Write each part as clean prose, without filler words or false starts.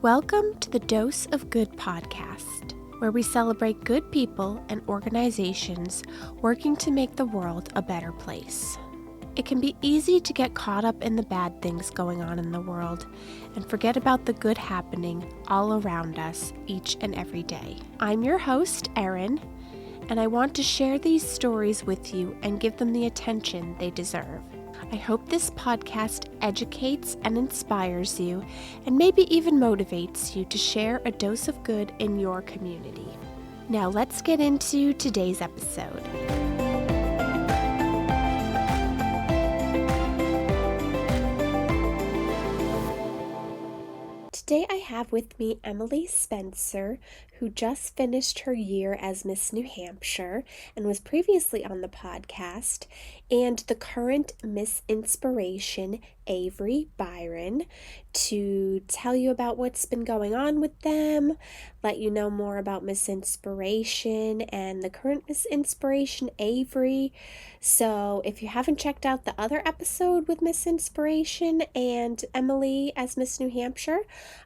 Welcome to the Dose of Good podcast, where we celebrate good people and organizations working to make the world a better place. It can be easy to get caught up in the bad things going on in the world and forget about the good happening all around us each and every day. I'm your host, Erin, and I want to share these stories with you and give them the attention they deserve. I hope this podcast educates and inspires you and maybe even motivates you to share a dose of good in your community. Now let's get into today's episode. Today I have with me Emily Spencer, who just finished her year as Miss New Hampshire and was previously on the podcast, and the current Miss Inspiration, Avery Byron, to tell you about what's been going on with them, let you know more about Miss Inspiration and the current Miss Inspiration, Avery. So if you haven't checked out the other episode with Miss Inspiration and Emily as Miss New Hampshire,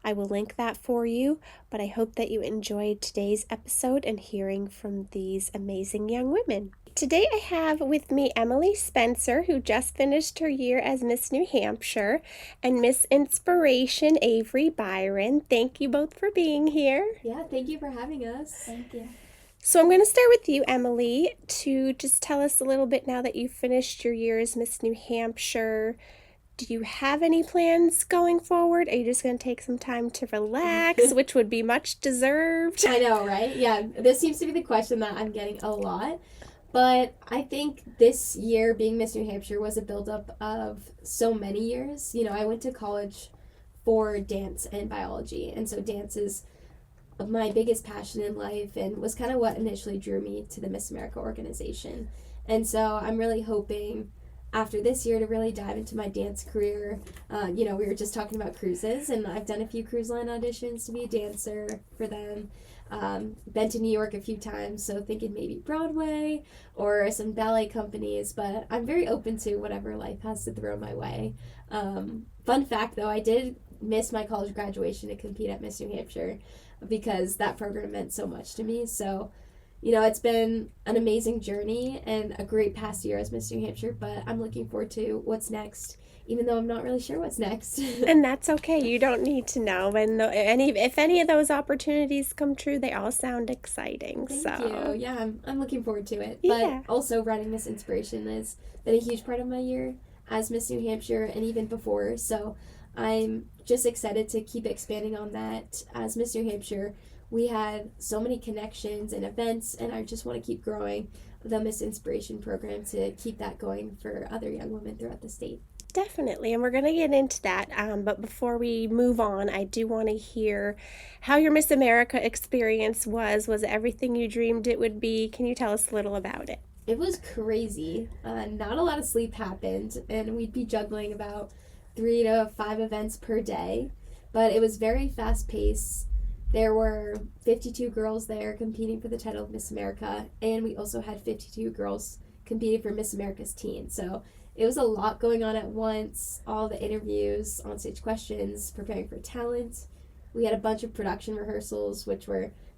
I will link that for you, but I hope that you enjoyed today's episode and hearing from these amazing young women. Today I have with me Emily Spencer, who just finished her year as Miss New Hampshire, and Miss Inspiration, Avery Byron. Thank you both for being here. Yeah, thank you for having us. Thank you. So I'm going to start with you, Emily, to just tell us a little bit now that you've finished your year as Miss New Hampshire. Do you have any plans going forward? Are you just going to take some time to relax, which would be much deserved? I know, right? Yeah, this seems to be the question that I'm getting a lot. But I think this year being Miss New Hampshire was a buildup of so many years. You know, I went to college for dance and biology, and so dance is my biggest passion in life and was kind of what initially drew me to the Miss America organization. And so I'm really hoping after this year to really dive into my dance career. We were just talking about cruises, and I've done a few cruise line auditions to be a dancer for them. Been to New York a few times, so thinking maybe Broadway or some ballet companies, but I'm very open to whatever life has to throw my way. Fun fact though, I did miss my college graduation to compete at Miss New Hampshire because that program meant so much to me. So, you know, it's been an amazing journey and a great past year as Miss New Hampshire, but I'm looking forward to what's next, even though I'm not really sure what's next. And that's okay. You don't need to know. And if any of those opportunities come true, they all sound exciting. Thank you. Yeah, I'm looking forward to it. Yeah. But also running Miss Inspiration has been a huge part of my year as Miss New Hampshire and even before. So I'm just excited to keep expanding on that. As Miss New Hampshire, we had so many connections and events, and I just want to keep growing the Miss Inspiration program to keep that going for other young women throughout the state. Definitely, and we're going to get into that, but before we move on, I do want to hear how your Miss America experience was. Was it everything you dreamed it would be? Can you tell us a little about it? It was crazy. Not a lot of sleep happened, and we'd be juggling about 3 to 5 events per day, but it was very fast-paced. There were 52 girls there competing for the title of Miss America, and we also had 52 girls competing for Miss America's teen. So it was a lot going on at once, all the interviews, onstage questions, preparing for talent. We had a bunch of production rehearsals,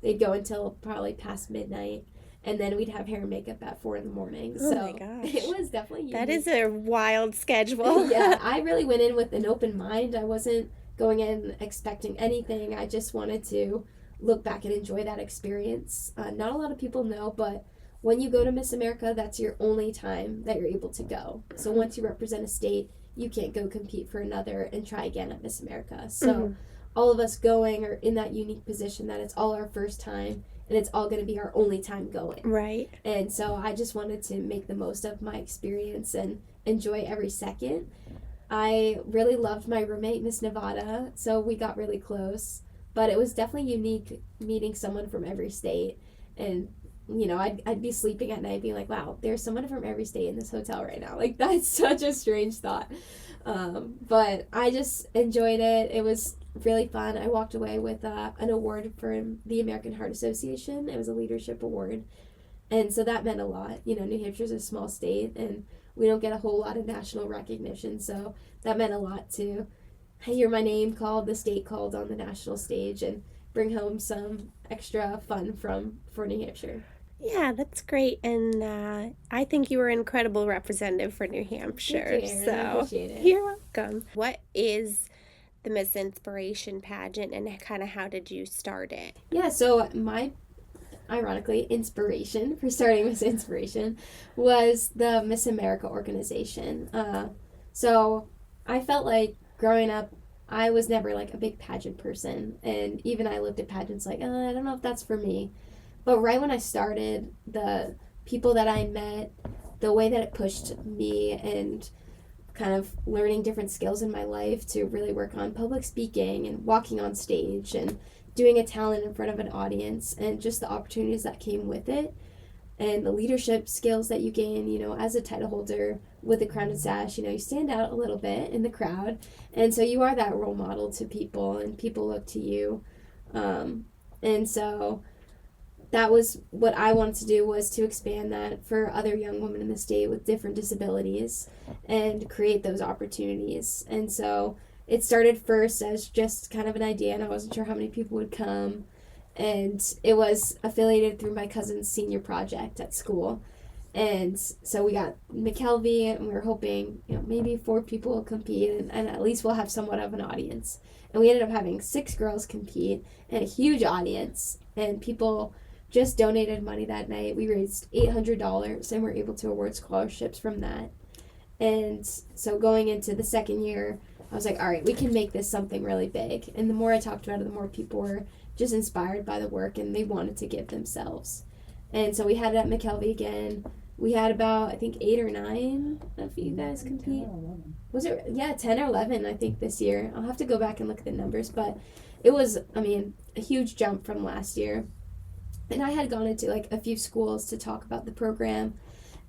they'd go until probably past midnight, and then we'd have hair and makeup at 4 a.m. Oh so my gosh. It was definitely unique. That is a wild schedule. Yeah, I really went in with an open mind. I wasn't going in expecting anything. I just wanted to look back and enjoy that experience. Not a lot of people know, but when you go to Miss America, that's your only time that you're able to go. So once you represent a state, you can't go compete for another and try again at Miss America. So all of us going are in that unique position that it's all our first time and it's all going to be our only time going. Right. And so I just wanted to make the most of my experience and enjoy every second. I really loved my roommate, Miss Nevada, so we got really close. But it was definitely unique meeting someone from every state. And, you know, I'd be sleeping at night being like, wow, there's someone from every state in this hotel right now. Like, that's such a strange thought. But I just enjoyed it. It was really fun. I walked away with an award from the American Heart Association. It was a leadership award. And so that meant a lot. You know, New Hampshire's a small state, and we don't get a whole lot of national recognition, so that meant a lot to hear my name called, the state called on the national stage, and bring home some extra fun for New Hampshire. Yeah, that's great. And I think you were an incredible representative for New Thank you, Hampshire. Erin. I So appreciate it. you're welcome. What is the Miss Inspiration pageant and kind of how did you start it? Yeah, so my ironically inspiration for starting Miss Inspiration was the Miss America organization. So I felt like growing up, I was never like a big pageant person, and even I looked at pageants like, I don't know if that's for me. But right when I started, the people that I met, the way that it pushed me and kind of learning different skills in my life to really work on public speaking and walking on stage and doing a talent in front of an audience, and just the opportunities that came with it, and the leadership skills that you gain, as a title holder with the crown and sash, you stand out a little bit in the crowd. And so you are that role model to people, and people look to you. And so that was what I wanted to do, was to expand that for other young women in the state with different disabilities and create those opportunities. And so it started first as just kind of an idea, and I wasn't sure how many people would come. And it was affiliated through my cousin's senior project at school. And so we got McKelvey, and we were hoping, maybe 4 people will compete, and at least we'll have somewhat of an audience. And we ended up having 6 girls compete and a huge audience, and people just donated money that night. We raised $800 and were able to award scholarships from that. And so going into the second year, I was like, all right, we can make this something really big. And the more I talked about it, the more people were just inspired by the work, and they wanted to give themselves. And so we had it at McKelvey again. We had about, I think, 8 or 9 of you guys compete. 10 or 11. Was it? Yeah, 10 or 11, I think, this year. I'll have to go back and look at the numbers. But it was, a huge jump from last year. And I had gone into, a few schools to talk about the program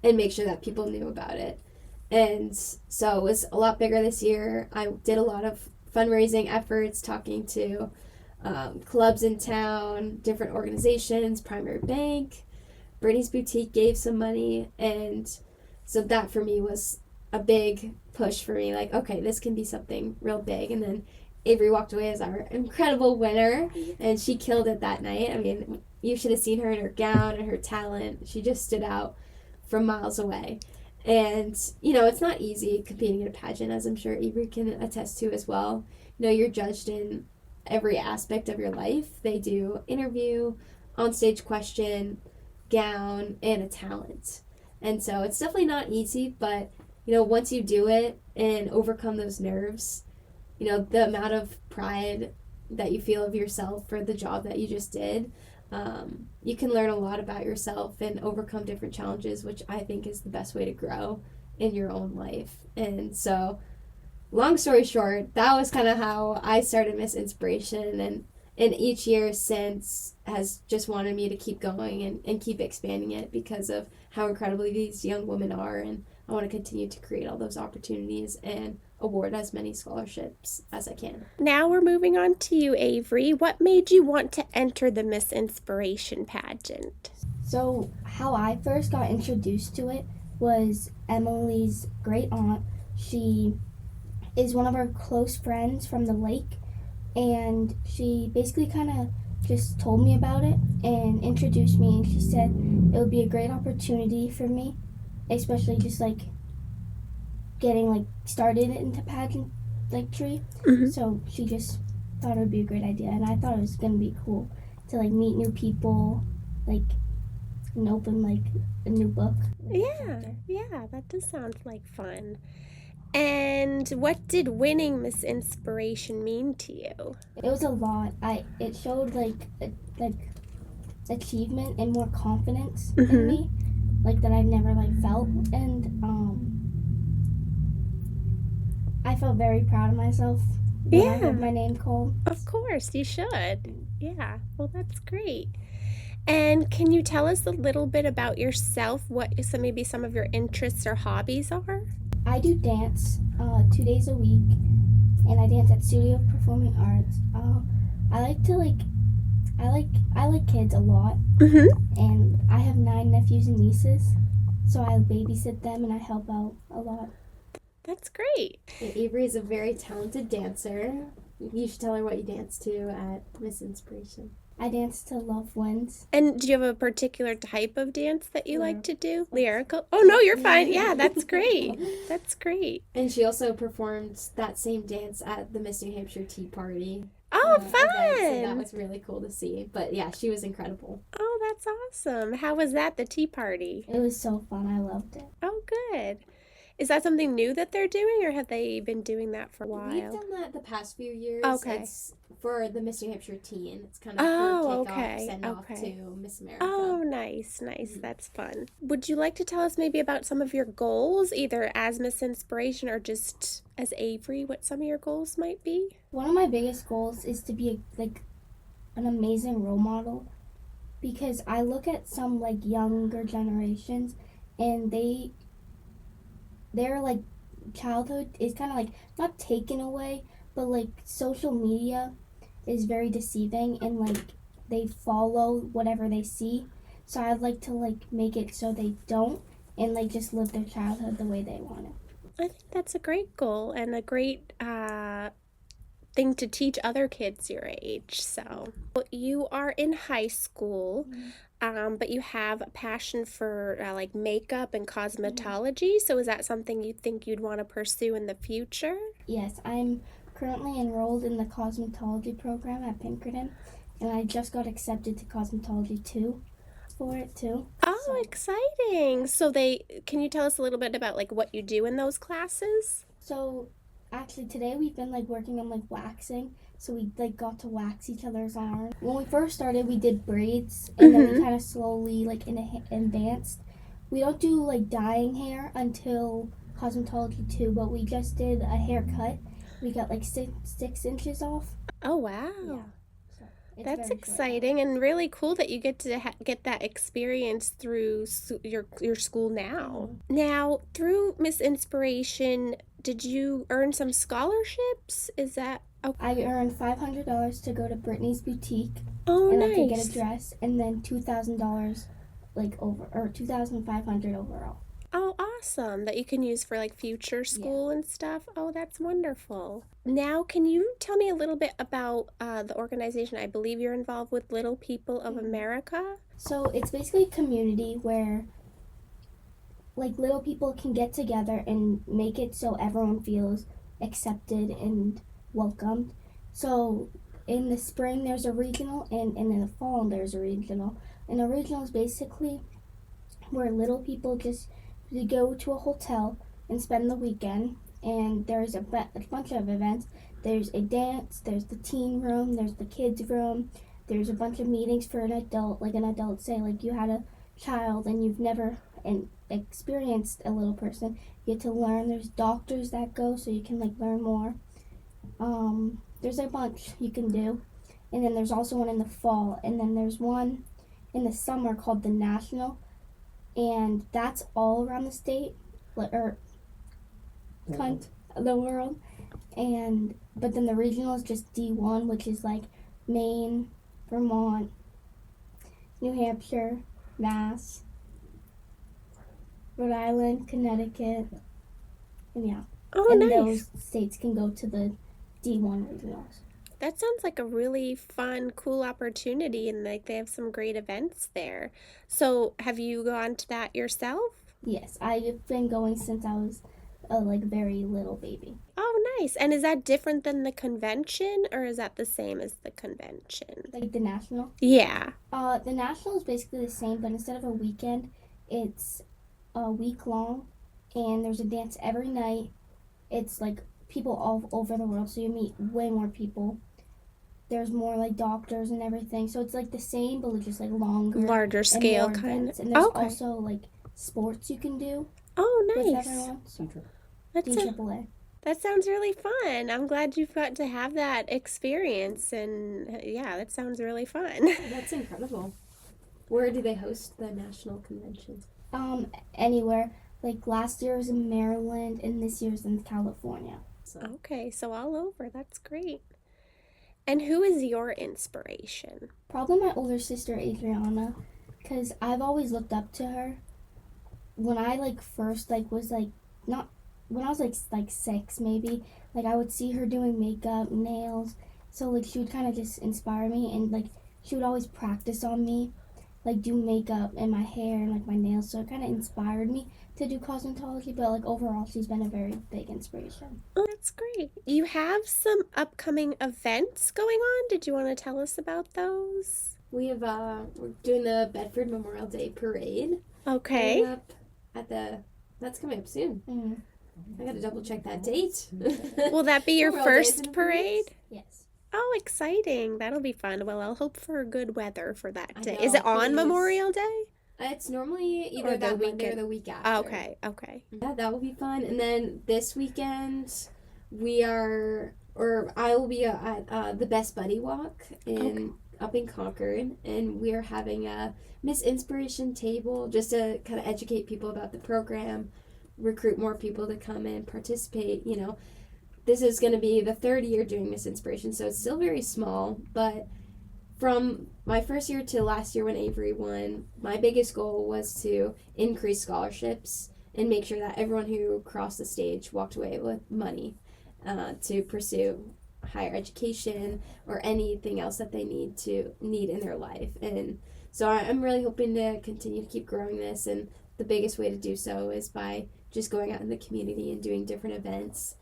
and make sure that people knew about it. And so it was a lot bigger this year. I did a lot of fundraising efforts, talking to clubs in town, different organizations, Primary Bank. Brittany's Boutique gave some money, and so that for me was a big push for me, okay, this can be something real big. And then Avery walked away as our incredible winner, and she killed it that night. You should have seen her in her gown and her talent. She just stood out from miles away. And, it's not easy competing in a pageant, as I'm sure Avery can attest to as well. You're judged in every aspect of your life. They do interview, on-stage question, gown, and a talent. And so it's definitely not easy, but, once you do it and overcome those nerves, the amount of pride that you feel of yourself for the job that you just did, you can learn a lot about yourself and overcome different challenges, which I think is the best way to grow in your own life. And so, long story short, that was kind of how I started Miss Inspiration, and each year since has just wanted me to keep going and keep expanding it because of how incredibly these young women are, and I want to continue to create all those opportunities and award as many scholarships as I can. Now we're moving on to you, Avery. What made you want to enter the Miss Inspiration pageant? So how I first got introduced to it was Emily's great aunt. She is one of our close friends from the lake, and she basically kind of just told me about it and introduced me, and she said it would be a great opportunity for me, especially just getting started into pageantry. Mm-hmm. So she just thought it would be a great idea, and I thought it was going to be cool to meet new people, and open a new book. Yeah, that does sound like fun. And what did winning Miss Inspiration mean to you? It was a lot. It showed achievement and more confidence in me, that I've never felt, and I felt very proud of myself when I heard my name called. Of course, you should. Yeah, well, that's great. And can you tell us a little bit about yourself? What maybe some of your interests or hobbies are? I do dance 2 days a week, and I dance at Studio of Performing Arts. I like kids a lot, and I have 9 nephews and nieces, so I babysit them and I help out a lot. That's great. Yeah, Avery is a very talented dancer. You should tell her what you dance to at Miss Inspiration. I dance to Love Wins. And do you have a particular type of dance that you like to do? Lyrical? Oh, no, you're fine. Yeah, that's great. That's great. And she also performed that same dance at the Miss New Hampshire Tea Party. Oh, Event, so that fun. was really cool to see. But yeah, she was incredible. Oh, that's awesome. How was that, the tea party? It was so fun. I loved it. Oh, good. Is that something new that they're doing, or have they been doing that for a while? We've done that the past few years. Okay. It's for the Miss New Hampshire teen. It's kind of Oh, her kickoff, okay, send-off okay. to Miss America. Oh, nice. That's fun. Would you like to tell us maybe about some of your goals, either as Miss Inspiration or just as Avery, what some of your goals might be? One of my biggest goals is to be an amazing role model, because I look at some younger generations, and their childhood is kind of not taken away, but social media is very deceiving, and they follow whatever they see. So I'd like to make it so they don't, and just live their childhood the way they want it. I think that's a great goal and a great thing to teach other kids your age. So you are in high school, but you have a passion for makeup and cosmetology. So is that something you think you'd want to pursue in the future? Yes, I'm currently enrolled in the cosmetology program at Pinkerton, and I just got accepted to cosmetology 2 for it too. Oh, exciting. So can you tell us a little bit about what you do in those classes? So actually today we've been working on waxing. So we got to wax each other's arms. When we first started, we did braids, and then we kind of slowly advanced. We don't do dyeing hair until cosmetology 2, but we just did a haircut. We got 6 inches off. Oh, wow. Yeah. So it's That's very exciting and really cool that you get to get that experience through your school now. Now, through Miss Inspiration, did you earn some scholarships? Is that I earned $500 to go to Brittany's boutique, Oh, and nice. I could get a dress, and then $2,000 $2,500 overall. Oh, awesome. That you can use for future school and stuff. Oh, that's wonderful. Now, can you tell me a little bit about the organization? I believe you're involved with Little People of America. So it's basically a community where little people can get together and make it so everyone feels accepted and welcomed. So in the spring there's a regional, and in the fall there's a regional. And a regional is basically where little people just go to a hotel and spend the weekend, and there's a bunch of events. There's a dance, there's the teen room, there's the kids room, there's a bunch of meetings for an adult, an adult, say you had a child and you've never experienced a little person, you get to learn. There's doctors that go so you can learn more. There's a bunch you can do. And then there's also one in the fall, and then there's one in the summer called the National, and that's all around the state or the world. But then the regional is just D1, which is Maine, Vermont, New Hampshire, Mass, Rhode Island, Connecticut, and yeah. Oh, and nice. those states can go to the D1 regionals. That sounds like a really fun, cool opportunity, and they have some great events there. So, have you gone to that yourself? Yes, I've been going since I was a very little baby. Oh, nice. And is that different than the convention, or is that the same as the convention? The National? Yeah. The National is basically the same, but instead of a weekend, it's a week long, and there's a dance every night. It's people all over the world, so you meet way more people. There's more doctors and everything, so it's the same, but just longer, Larger scale and more kind events. of. And there's Okay. also sports you can do Oh, with nice. everyone. That's DAAA. That sounds really fun. I'm glad you've got to have that experience, and yeah, that sounds really fun. That's incredible. Where do they host the national convention? Anywhere. Last year was in Maryland, and this year's in California. So Okay, so all over. That's great. And who is your inspiration? Probably my older sister Adriana, because I've always looked up to her. When I first was not when I was like 6 maybe, like I would see her doing makeup, nails, so like she would kind of just inspire me, and like she would always practice on me, like do makeup and my hair and like my nails, so it kind of inspired me to do cosmetology. But like overall, she's been a very big inspiration. Oh, that's great. You have some upcoming events going on. Did you want to tell us about those? We have we're doing the Bedford Memorial Day Parade. Okay. Coming up that's coming up soon. Mm. I gotta double check that date. Will that be your Memorial Day's in first a few weeks. parade? Yes. Oh, exciting. That'll be fun. Well, I'll hope for good weather for that I day. know, Is it on please. Memorial Day? It's normally either Or the that Monday or weekend? the week after. Okay. Yeah, that will be fun. And then this weekend, I will be at the Best Buddy Walk up in Concord, and we are having a Miss Inspiration table just to kind of educate people about the program, recruit more people to come and participate. You know, this is going to be the third year doing Miss Inspiration, so it's still very small, but from my first year to last year when Avery won, my biggest goal was to increase scholarships and make sure that everyone who crossed the stage walked away with money to pursue higher education or anything else that they need in their life. And so I'm really hoping to continue to keep growing this, and the biggest way to do so is by just going out in the community and doing different events.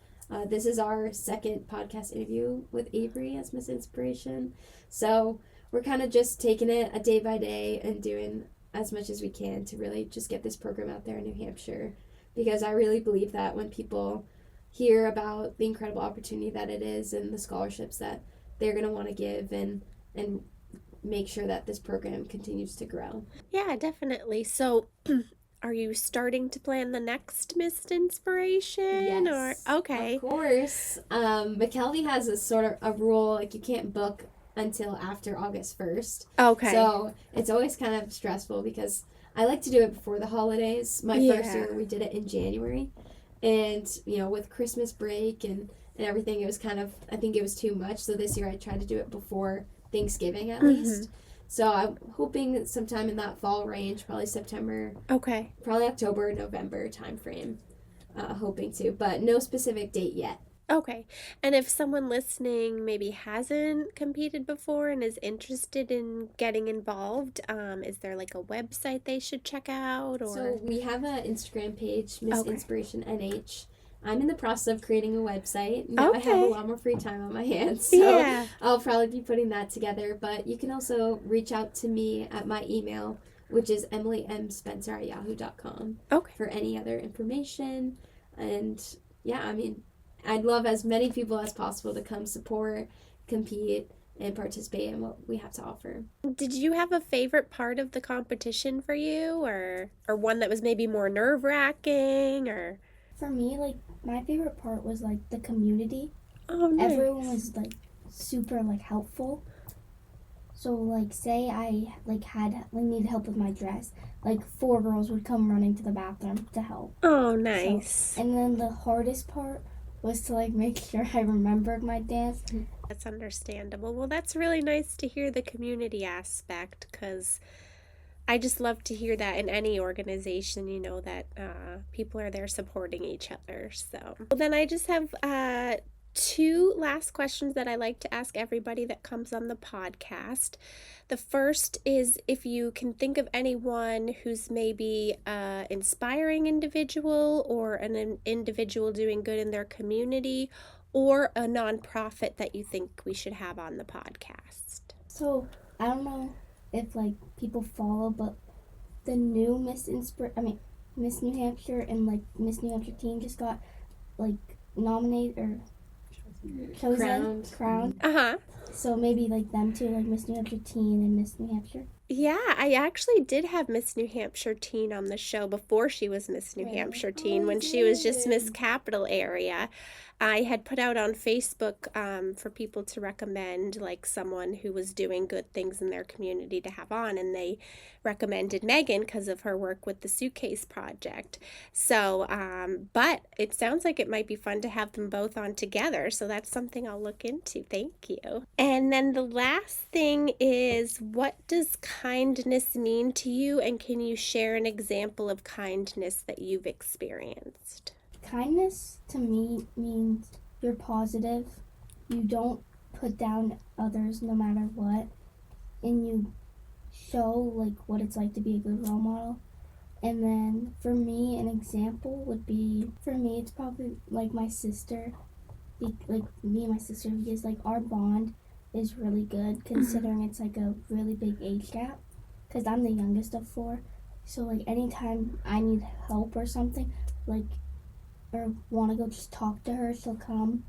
This is our second podcast interview with Avery as Miss Inspiration. So we're kind of just taking it a day by day and doing as much as we can to really just get this program out there in New Hampshire. Because I really believe that when people hear about the incredible opportunity that it is and the scholarships that they're going to want to give and make sure that this program continues to grow. Yeah, definitely. So, are you starting to plan the next Miss Inspiration? Yes, Or okay. of course. McKelvey has a sort of a rule, like you can't book until after August 1st. Okay. So it's always kind of stressful because I like to do it before the holidays. My first year we did it in January. And, you know, with Christmas break and everything, it was kind of, I think it was too much. So this year I tried to do it before Thanksgiving at least. So I'm hoping sometime in that fall range, probably September. Okay. Probably October, November time frame. Hoping to, but no specific date yet. Okay. And if someone listening maybe hasn't competed before and is interested in getting involved, is there like a website they should check out? Or So we have an Instagram page, Miss Inspiration NH. I'm in the process of creating a website. Now I have a lot more free time on my hands, so I'll probably be putting that together. But you can also reach out to me at my email, which is emilymspencer@yahoo.com for any other information. And yeah, I mean, I'd love as many people as possible to come support, compete, and participate in what we have to offer. Did you have a favorite part of the competition for you, or one that was maybe more nerve-wracking, or? For me, like my favorite part was like the community. Oh, nice. Everyone was like super like helpful. So like say I needed help with my dress, like 4 girls would come running to the bathroom to help. Oh, nice. So, and then the hardest part was to like make sure I remembered my dance. That's understandable. Well, that's really nice to hear the community aspect, because I just love to hear that in any organization, you know, that people are there supporting each other. So well, then I just have 2 last questions that I like to ask everybody that comes on the podcast. The first is if you can think of anyone who's maybe an inspiring individual or an individual doing good in their community, or a nonprofit that you think we should have on the podcast. So I don't know if like people follow, but the new Miss New Hampshire and like Miss New Hampshire team just got like nominated or crowned. So maybe like them too, like Miss New Hampshire teen and Miss New Hampshire. Yeah, I actually did have Miss New Hampshire teen on the show before she was Miss New Hampshire teen, when she was just Miss Capital Area. I had put out on Facebook for people to recommend like someone who was doing good things in their community to have on, and they recommended Megan because of her work with the Suitcase Project. So, but it sounds like it might be fun to have them both on together, so that's something I'll look into. Thank you. And then the last thing is, what does kindness mean to you, and can you share an example of kindness that you've experienced? kindness to me means you're positive, you don't put down others no matter what, and you show like what it's like to be a good role model. And then for me, an example would be, for me, it's probably like my sister, like me and my sister, because like our bond is really good considering it's like a really big age gap, because I'm the youngest of four. So like anytime I need help or something, like, or want to go just talk to her, she'll come.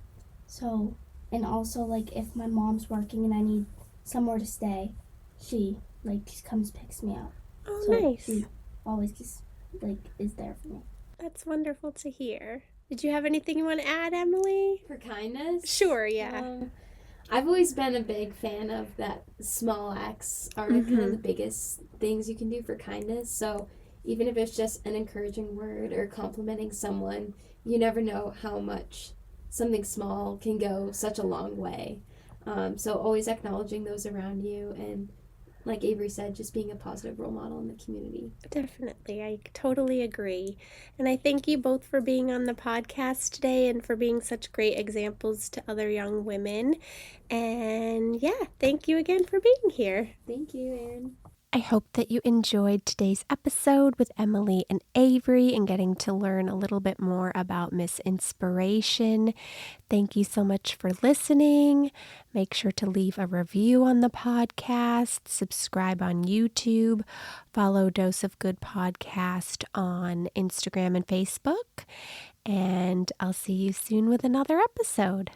So, and also like if my mom's working and I need somewhere to stay, she like just comes picks me up. Oh, So nice. she always just like is there for me. That's wonderful to hear. Did you have anything you want to add, Emily? For kindness? Sure, yeah. I've always been a big fan of that small acts are kind of the biggest things you can do for kindness. So even if it's just an encouraging word or complimenting someone, you never know how much something small can go such a long way. So always acknowledging those around you, and like Avery said, just being a positive role model in the community. Definitely. I totally agree. And I thank you both for being on the podcast today and for being such great examples to other young women. And yeah, thank you again for being here. Thank you, Erin. I hope that you enjoyed today's episode with Emily and Avery and getting to learn a little bit more about Miss Inspiration. Thank you so much for listening. Make sure to leave a review on the podcast, subscribe on YouTube, follow Dose of Good Podcast on Instagram and Facebook, and I'll see you soon with another episode.